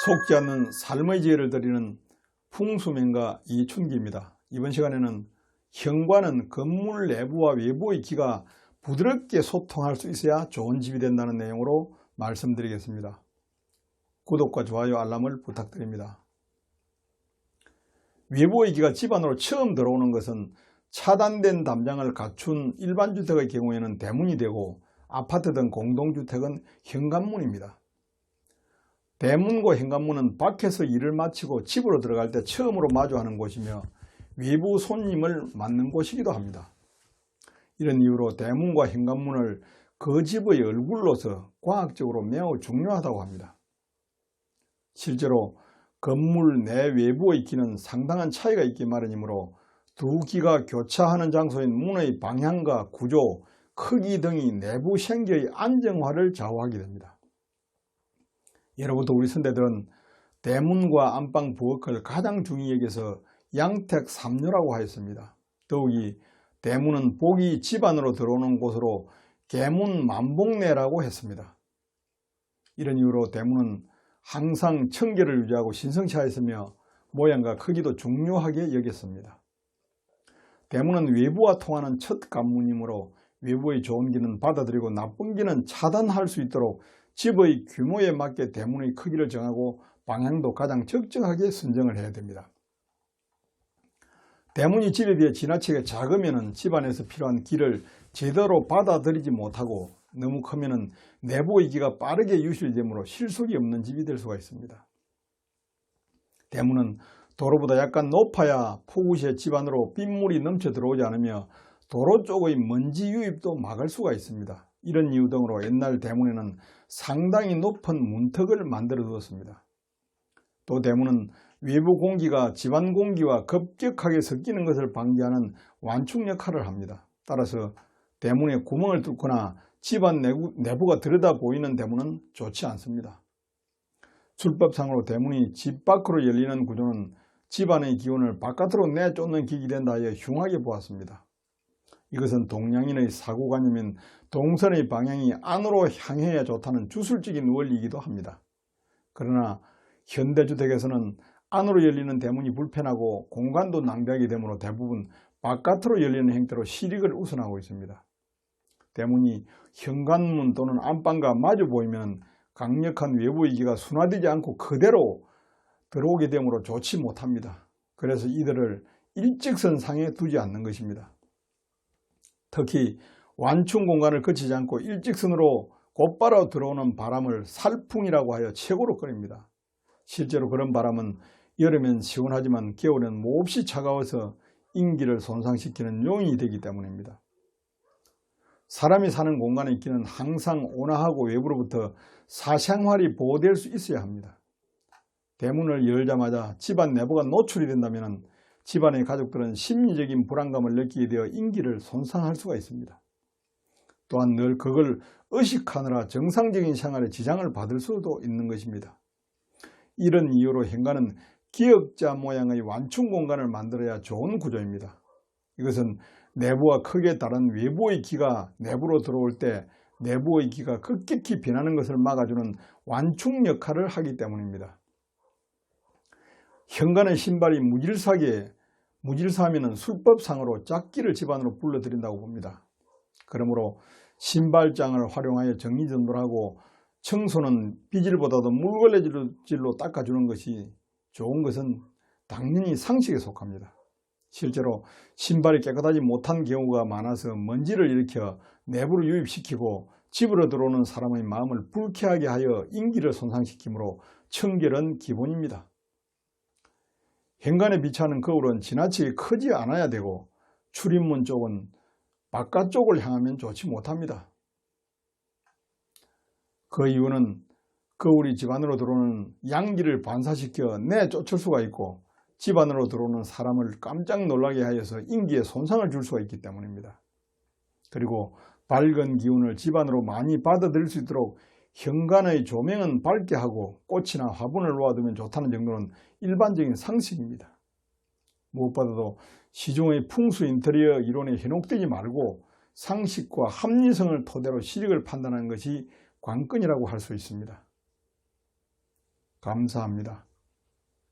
속지 않는 삶의 지혜를 드리는 풍수명가 이춘기입니다. 이번 시간에는 현관은 건물 내부와 외부의 기가 부드럽게 소통할 수 있어야 좋은 집이 된다는 내용으로 말씀드리겠습니다. 구독과 좋아요, 알람을 부탁드립니다. 외부의 기가 집 안으로 처음 들어오는 것은 차단된 담장을 갖춘 일반 주택의 경우에는 대문이 되고, 아파트 등 공동주택은 현관문입니다. 대문과 현관문은 밖에서 일을 마치고 집으로 들어갈 때 처음으로 마주하는 곳이며 외부 손님을 맞는 곳이기도 합니다. 이런 이유로 대문과 현관문을 그 집의 얼굴로서 과학적으로 매우 중요하다고 합니다. 실제로 건물 내 외부의 기는 상당한 차이가 있기 마련이므로 두 기가 교차하는 장소인 문의 방향과 구조, 크기 등이 내부 생계의 안정화를 좌우하게 됩니다. 예로부터 우리 선대들은 대문과 안방 부엌을 가장 중히 여겨서 양택삼묘라고 하였습니다. 더욱이 대문은 복이 집 안으로 들어오는 곳으로 계문만복내라고 했습니다. 이런 이유로 대문은 항상 청결을 유지하고 신성치 하였으며 모양과 크기도 중요하게 여겼습니다. 대문은 외부와 통하는 첫 관문이므로 외부의 좋은 기는 받아들이고 나쁜 기는 차단할 수 있도록 집의 규모에 맞게 대문의 크기를 정하고 방향도 가장 적정하게 선정을 해야 됩니다. 대문이 집에 비해 지나치게 작으면 집 안에서 필요한 기를 제대로 받아들이지 못하고, 너무 크면 내부의 기가 빠르게 유실되므로 실속이 없는 집이 될 수가 있습니다. 대문은 도로보다 약간 높아야 폭우시에 집 안으로 빗물이 넘쳐 들어오지 않으며 도로 쪽의 먼지 유입도 막을 수가 있습니다. 이런 이유 등으로 옛날 대문에는 상당히 높은 문턱을 만들어 두었습니다. 또 대문은 외부 공기가 집안 공기와 급격하게 섞이는 것을 방지하는 완충 역할을 합니다. 따라서 대문에 구멍을 뚫거나 집안 내부가 들여다 보이는 대문은 좋지 않습니다. 출법상으로 대문이 집 밖으로 열리는 구조는 집안의 기운을 바깥으로 내쫓는 기기 된다 하여 흉하게 보았습니다. 이것은 동양인의 사고관념인 동선의 방향이 안으로 향해야 좋다는 주술적인 원리이기도 합니다. 그러나 현대주택에서는 안으로 열리는 대문이 불편하고 공간도 낭비하게 되므로 대부분 바깥으로 열리는 형태로 실익을 우선하고 있습니다. 대문이 현관문 또는 안방과 마주 보이면 강력한 외부의 기가 순화되지 않고 그대로 들어오게 되므로 좋지 못합니다. 그래서 이들을 일직선상에 두지 않는 것입니다. 특히 완충 공간을 거치지 않고 일직선으로 곧바로 들어오는 바람을 살풍이라고 하여 최고로 끓입니다. 실제로 그런 바람은 여름엔 시원하지만 겨울엔 몹시 차가워서 인기를 손상시키는 요인이 되기 때문입니다. 사람이 사는 공간의 기는 항상 온화하고 외부로부터 사생활이 보호될 수 있어야 합니다. 대문을 열자마자 집안 내부가 노출이 된다면 집안의 가족들은 심리적인 불안감을 느끼게 되어 인기를 손상할 수가 있습니다. 또한 늘 그걸 의식하느라 정상적인 생활에 지장을 받을 수도 있는 것입니다. 이런 이유로 현관은 기역자 모양의 완충 공간을 만들어야 좋은 구조입니다. 이것은 내부와 크기에 따른 외부의 기가 내부로 들어올 때 내부의 기가 급격히 변하는 것을 막아주는 완충 역할을 하기 때문입니다. 현관의 신발이 무질서하면 술법상으로 짝기를 집안으로 불러들인다고 봅니다. 그러므로 신발장을 활용하여 정리정돈하고 청소는 비질보다도 물걸레질로 닦아주는 것이 좋은 것은 당연히 상식에 속합니다. 실제로 신발이 깨끗하지 못한 경우가 많아서 먼지를 일으켜 내부로 유입시키고 집으로 들어오는 사람의 마음을 불쾌하게 하여 인기를 손상시키므로 청결은 기본입니다. 현관에 비치하는 거울은 지나치게 크지 않아야 되고 출입문 쪽은 바깥쪽을 향하면 좋지 못합니다. 그 이유는 거울이 집 안으로 들어오는 양기를 반사시켜 내쫓을 수가 있고 집 안으로 들어오는 사람을 깜짝 놀라게 하여서 인기에 손상을 줄 수가 있기 때문입니다. 그리고 밝은 기운을 집 안으로 많이 받아들일 수 있도록 현관의 조명은 밝게 하고 꽃이나 화분을 놓아두면 좋다는 정도는 일반적인 상식입니다. 무엇보다도 시중의 풍수 인테리어 이론에 현혹되지 말고 상식과 합리성을 토대로 실익을 판단하는 것이 관건이라고 할 수 있습니다. 감사합니다.